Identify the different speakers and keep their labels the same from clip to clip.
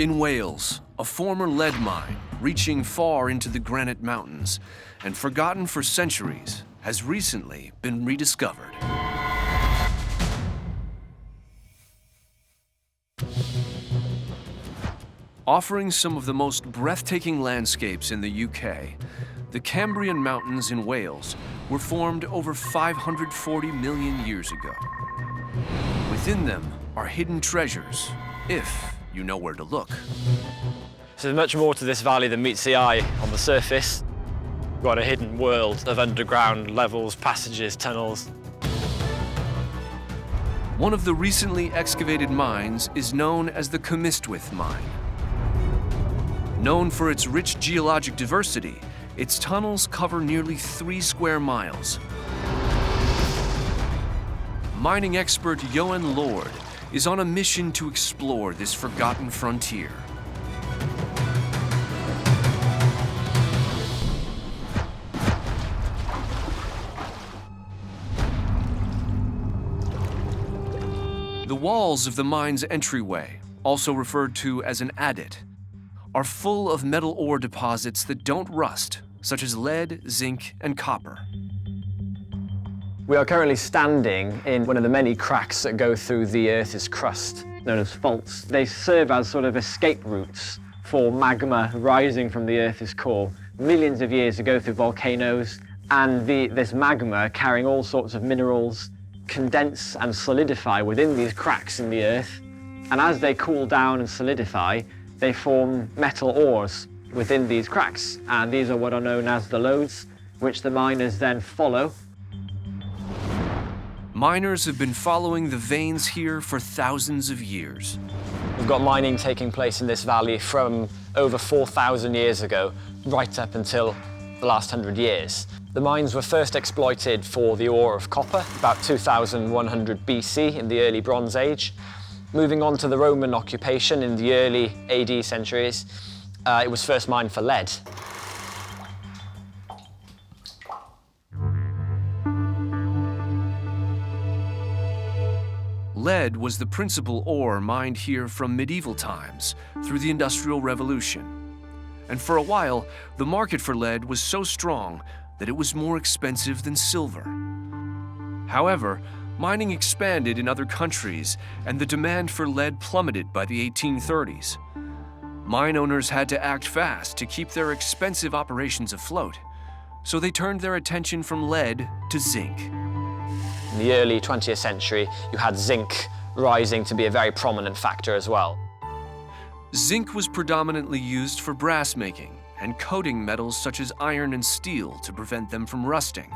Speaker 1: In Wales, a former lead mine reaching far into the granite mountains and forgotten for centuries has recently been rediscovered. Offering some of the most breathtaking landscapes in the UK, the Cambrian Mountains in Wales were formed over 540 million years ago. Within them are hidden treasures, if you know where to look.
Speaker 2: So there's much more to this valley than meets the eye on the surface. We've got a hidden world of underground levels, passages, tunnels.
Speaker 1: One of the recently excavated mines is known as the Cwmystwyth Mine. Known for its rich geologic diversity, its tunnels cover nearly 3 square miles. Mining expert Johan Lord is on a mission to explore this forgotten frontier. The walls of the mine's entryway, also referred to as an adit, are full of metal ore deposits that don't rust, such as lead, zinc, and copper.
Speaker 2: We are currently standing in one of the many cracks that go through the Earth's crust, known as faults. They serve as sort of escape routes for magma rising from the Earth's core millions of years ago through volcanoes, and this magma, carrying all sorts of minerals, condense and solidify within these cracks in the Earth, and as they cool down and solidify, they form metal ores within these cracks, and these are what are known as the lodes, which the miners then follow.
Speaker 1: Miners have been following the veins here for thousands of years.
Speaker 2: We've got mining taking place in this valley from over 4,000 years ago, right up until the last 100 years. The mines were first exploited for the ore of copper, about 2100 BC in the early Bronze Age. Moving on to the Roman occupation in the early AD centuries, it was first mined for lead.
Speaker 1: Lead was the principal ore mined here from medieval times through the Industrial Revolution. And for a while, the market for lead was so strong that it was more expensive than silver. However, mining expanded in other countries and the demand for lead plummeted by the 1830s. Mine owners had to act fast to keep their expensive operations afloat, so they turned their attention from lead to zinc.
Speaker 2: In the early 20th century, you had zinc rising to be a very prominent factor as well.
Speaker 1: Zinc was predominantly used for brass making and coating metals such as iron and steel to prevent them from rusting.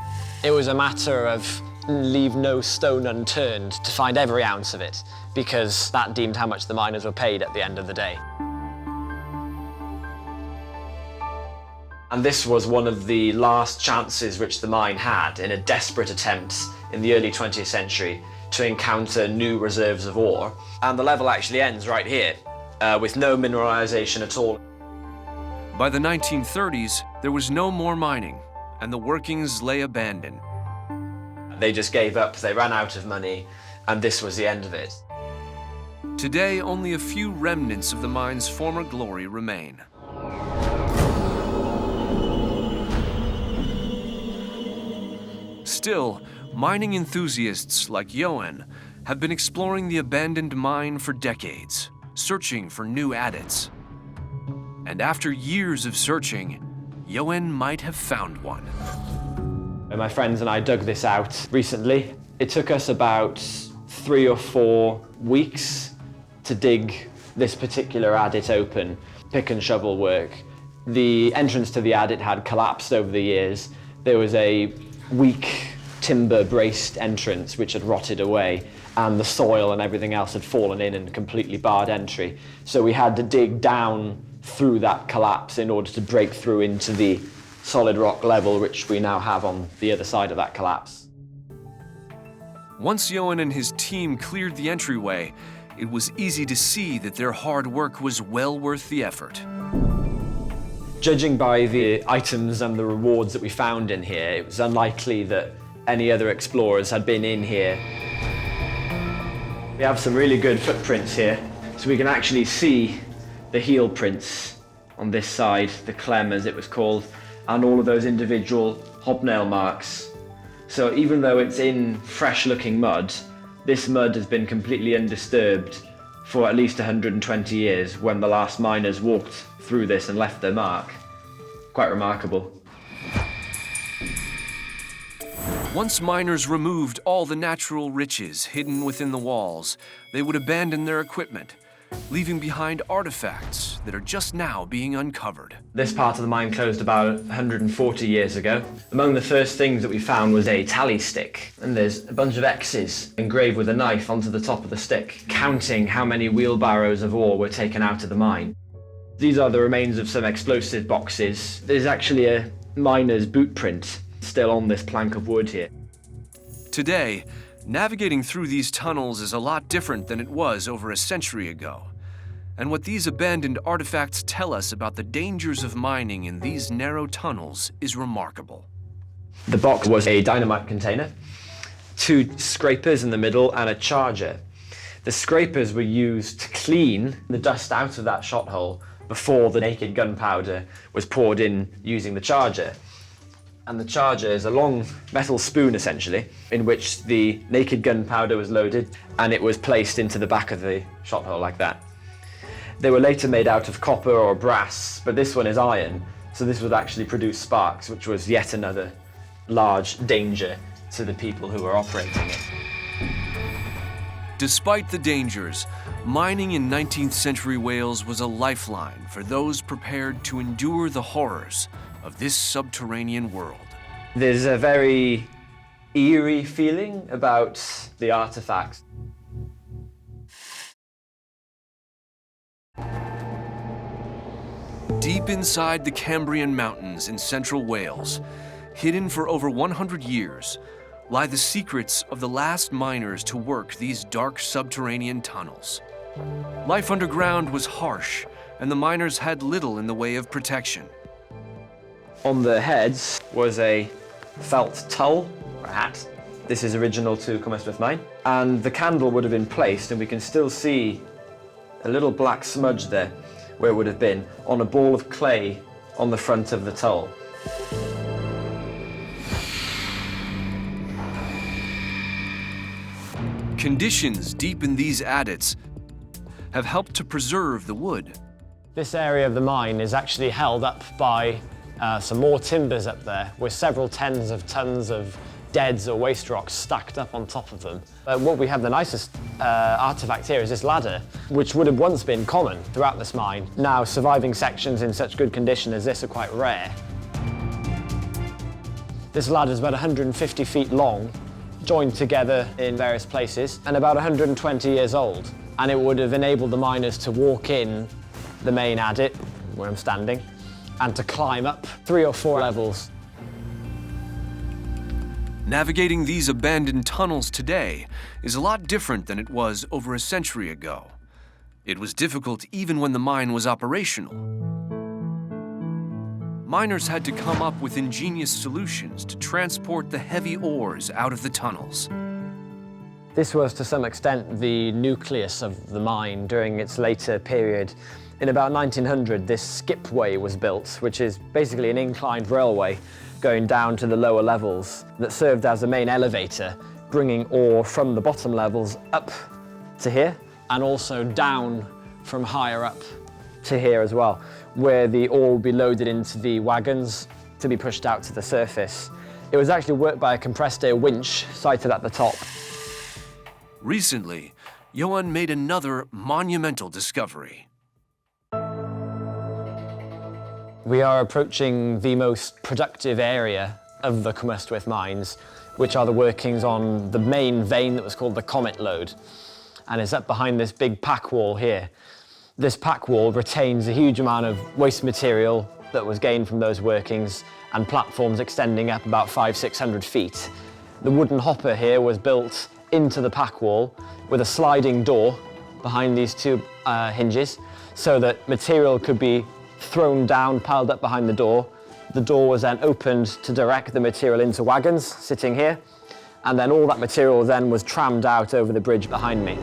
Speaker 2: It was a matter of leave no stone unturned to find every ounce of it, because that deemed how much the miners were paid at the end of the day. And this was one of the last chances which the mine had in a desperate attempt in the early 20th century to encounter new reserves of ore. And the level actually ends right here, with no mineralization at all.
Speaker 1: By the 1930s, there was no more mining, and the workings lay abandoned.
Speaker 2: They just gave up, they ran out of money, and this was the end of it.
Speaker 1: Today, only a few remnants of the mine's former glory remain. Still, mining enthusiasts like Johan have been exploring the abandoned mine for decades, searching for new adits. And after years of searching, Johan might have found one.
Speaker 2: My friends and I dug this out recently. It took us about 3 or 4 weeks to dig this particular adit open, pick and shovel work. The entrance to the adit had collapsed over the years. There was a weak timber-braced entrance which had rotted away, and the soil and everything else had fallen in and completely barred entry. So we had to dig down through that collapse in order to break through into the solid rock level which we now have on the other side of that collapse.
Speaker 1: Once Johan and his team cleared the entryway, it was easy to see that their hard work was well worth the effort.
Speaker 2: Judging by the items and the rewards that we found in here, it was unlikely that any other explorers had been in here. We have some really good footprints here, so we can actually see the heel prints on this side, the clem as it was called, and all of those individual hobnail marks. So even though it's in fresh-looking mud, this mud has been completely undisturbed for at least 120 years when the last miners walked through this and left their mark. Quite remarkable.
Speaker 1: Once miners removed all the natural riches hidden within the walls, they would abandon their equipment, leaving behind artifacts that are just now being uncovered.
Speaker 2: This part of the mine closed about 140 years ago. Among the first things that we found was a tally stick, and there's a bunch of X's engraved with a knife onto the top of the stick, counting how many wheelbarrows of ore were taken out of the mine. These are the remains of some explosive boxes. There's actually a miner's boot print still on this plank of wood here.
Speaker 1: Today, navigating through these tunnels is a lot different than it was over a century ago. And what these abandoned artifacts tell us about the dangers of mining in these narrow tunnels is remarkable.
Speaker 2: The box was a dynamite container, 2 scrapers in the middle, and a charger. The scrapers were used to clean the dust out of that shot hole before the naked gunpowder was poured in using the charger. And the charger is a long metal spoon, essentially, in which the naked gunpowder was loaded and it was placed into the back of the shot hole like that. They were later made out of copper or brass, but this one is iron, so this would actually produce sparks, which was yet another large danger to the people who were operating it.
Speaker 1: Despite the dangers, mining in 19th century Wales was a lifeline for those prepared to endure the horrors of this subterranean world.
Speaker 2: There's a very eerie feeling about the artifacts.
Speaker 1: Deep inside the Cambrian Mountains in central Wales, hidden for over 100 years, lie the secrets of the last miners to work these dark subterranean tunnels. Life underground was harsh, and the miners had little in the way of protection.
Speaker 2: On the heads was a felt tulle, or hat. This is original to Cwmystwyth Mine. And the candle would have been placed, and we can still see a little black smudge there, where it would have been, on a ball of clay on the front of the tulle.
Speaker 1: Conditions deep in these adits have helped to preserve the wood.
Speaker 3: This area of the mine is actually held up by some more timbers up there, with several tens of tons of deads or waste rocks stacked up on top of them. What we have the nicest artifact here is this ladder, which would have once been common throughout this mine. Now, surviving sections in such good condition as this are quite rare. This ladder is about 150 feet long, joined together in various places, and about 120 years old. And it would have enabled the miners to walk in the main adit, where I'm standing, and to climb up 3 or 4 levels.
Speaker 1: Navigating these abandoned tunnels today is a lot different than it was over a century ago. It was difficult even when the mine was operational. Miners had to come up with ingenious solutions to transport the heavy ores out of the tunnels.
Speaker 3: This was to some extent the nucleus of the mine during its later period. In about 1900, this skipway was built, which is basically an inclined railway going down to the lower levels that served as a main elevator, bringing ore from the bottom levels up to here, and also down from higher up to here as well, where the ore would be loaded into the wagons to be pushed out to the surface. It was actually worked by a compressed air winch sited at the top.
Speaker 1: Recently, Johan made another monumental discovery.
Speaker 3: We are approaching the most productive area of the Cwmystwyth mines, which are the workings on the main vein that was called the Comet lode, and it's up behind this big pack wall here. This pack wall retains a huge amount of waste material that was gained from those workings, and platforms extending up about 500-600 feet. The wooden hopper here was built into the pack wall with a sliding door behind these 2 hinges, so that material could be thrown down, piled up behind the door. The door was then opened to direct the material into wagons sitting here, and then all that material then was trammed out over the bridge behind me.